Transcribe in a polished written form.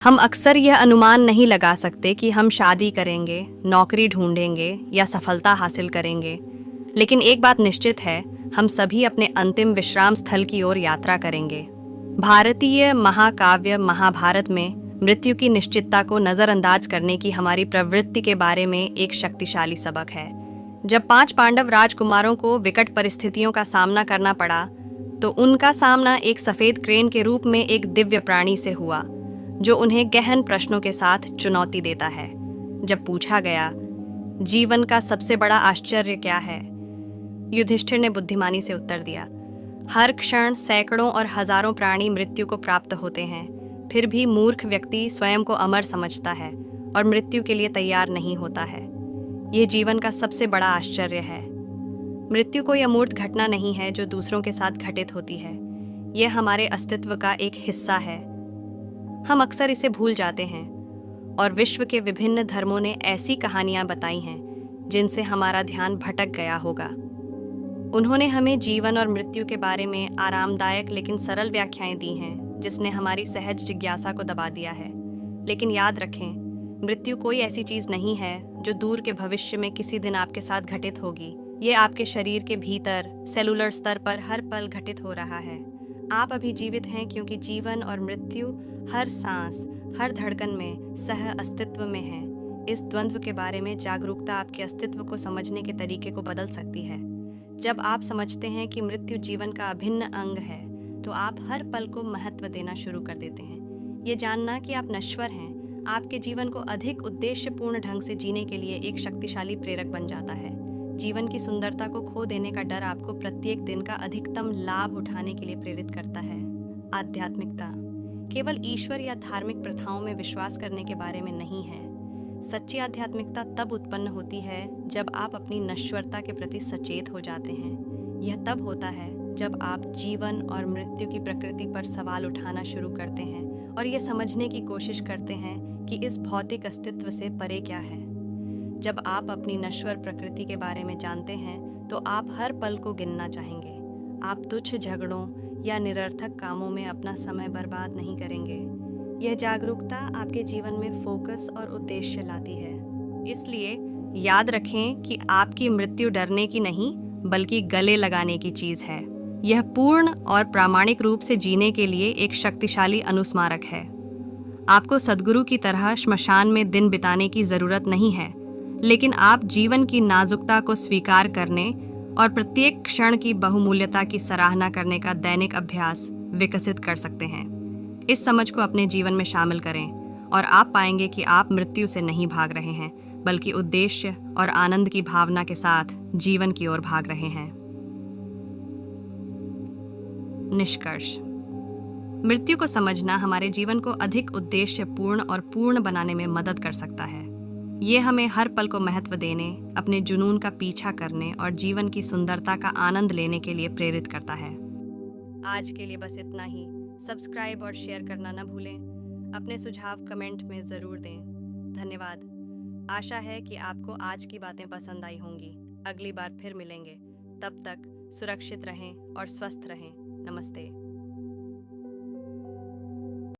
हम अक्सर यह अनुमान नहीं लगा सकते कि हम शादी करेंगे, नौकरी ढूंढेंगे या सफलता हासिल करेंगे। लेकिन एक बात निश्चित है, हम सभी अपने अंतिम विश्राम स्थल की ओर यात्रा करेंगे। भारतीय महाकाव्य महाभारत में मृत्यु की निश्चितता को नजरअंदाज करने की हमारी प्रवृत्ति के बारे में एक शक्तिशाली सबक है। जब 5 पांडव राजकुमारों को विकट परिस्थितियों का सामना करना पड़ा, तो उनका सामना एक सफेद क्रेन के रूप में एक दिव्य प्राणी से हुआ, जो उन्हें गहन प्रश्नों के साथ चुनौती देता है। जब पूछा गया, जीवन का सबसे बड़ा आश्चर्य क्या है, युधिष्ठिर ने बुद्धिमानी से उत्तर दिया, हर क्षण सैकड़ों और हजारों प्राणी मृत्यु को प्राप्त होते हैं, फिर भी मूर्ख व्यक्ति स्वयं को अमर समझता है और मृत्यु के लिए तैयार नहीं होता है। यह जीवन का सबसे बड़ा आश्चर्य है। मृत्यु कोई अमूर्त घटना नहीं है जो दूसरों के साथ घटित होती है। यह हमारे अस्तित्व का एक हिस्सा है। हम अक्सर इसे भूल जाते हैं, और विश्व के विभिन्न धर्मों ने ऐसी कहानियां बताई हैं जिनसे हमारा ध्यान भटक गया होगा। उन्होंने हमें जीवन और मृत्यु के बारे में आरामदायक लेकिन सरल व्याख्याएं दी हैं, जिसने हमारी सहज जिज्ञासा को दबा दिया है। लेकिन याद रखें, मृत्यु कोई ऐसी चीज नहीं है जो दूर के भविष्य में किसी दिन आपके साथ घटित होगी। ये आपके शरीर के भीतर सेलुलर स्तर पर हर पल घटित हो रहा है। आप अभी जीवित हैं क्योंकि जीवन और मृत्यु हर सांस, हर धड़कन में सह अस्तित्व में है। इस द्वंद्व के बारे में जागरूकता आपके अस्तित्व को समझने के तरीके को बदल सकती है। जब आप समझते हैं कि मृत्यु जीवन का अभिन्न अंग है, तो आप हर पल को महत्व देना शुरू कर देते हैं। ये जानना कि आप नश्वर हैं, आपके जीवन को अधिक उद्देश्यपूर्ण ढंग से जीने के लिए एक शक्तिशाली प्रेरक बन जाता है। जीवन की सुंदरता को खो देने का डर आपको प्रत्येक दिन का अधिकतम लाभ उठाने के लिए प्रेरित करता है। आध्यात्मिकता केवल ईश्वर या धार्मिक प्रथाओं में विश्वास करने के बारे में नहीं है। सच्ची आध्यात्मिकता तब उत्पन्न होती है जब आप अपनी नश्वरता के प्रति सचेत हो जाते हैं। यह तब होता है जब आप जीवन और मृत्यु की प्रकृति पर सवाल उठाना शुरू करते हैं और ये समझने की कोशिश करते हैं कि इस भौतिक अस्तित्व से परे क्या है। जब आप अपनी नश्वर प्रकृति के बारे में जानते हैं, तो आप हर पल को गिनना चाहेंगे। आप तुच्छ झगड़ों या निरर्थक कामों में अपना समय बर्बाद नहीं करेंगे। यह जागरूकता आपके जीवन में फोकस और उद्देश्य लाती है। इसलिए याद रखें कि आपकी मृत्यु डरने की नहीं, बल्कि गले लगाने की चीज है। यह पूर्ण और प्रामाणिक रूप से जीने के लिए एक शक्तिशाली अनुस्मारक है। आपको सद्गुरु की तरह श्मशान में दिन बिताने की जरूरत नहीं है, लेकिन आप जीवन की नाजुकता को स्वीकार करने और प्रत्येक क्षण की बहुमूल्यता की सराहना करने का दैनिक अभ्यास विकसित कर सकते हैं। इस समझ को अपने जीवन में शामिल करें और आप पाएंगे कि आप मृत्यु से नहीं भाग रहे हैं, बल्कि उद्देश्य और आनंद की भावना के साथ जीवन की ओर भाग रहे हैं। निष्कर्ष: मृत्यु को समझना हमारे जीवन को अधिक उद्देश्यपूर्ण और पूर्ण बनाने में मदद कर सकता है। ये हमें हर पल को महत्व देने, अपने जुनून का पीछा करने और जीवन की सुंदरता का आनंद लेने के लिए प्रेरित करता है। आज के लिए बस इतना ही। सब्सक्राइब और शेयर करना न भूलें। अपने सुझाव कमेंट में ज़रूर दें। धन्यवाद। आशा है कि आपको आज की बातें पसंद आई होंगी। अगली बार फिर मिलेंगे। तब तक सुरक्षित रहें और स्वस्थ रहें। नमस्ते।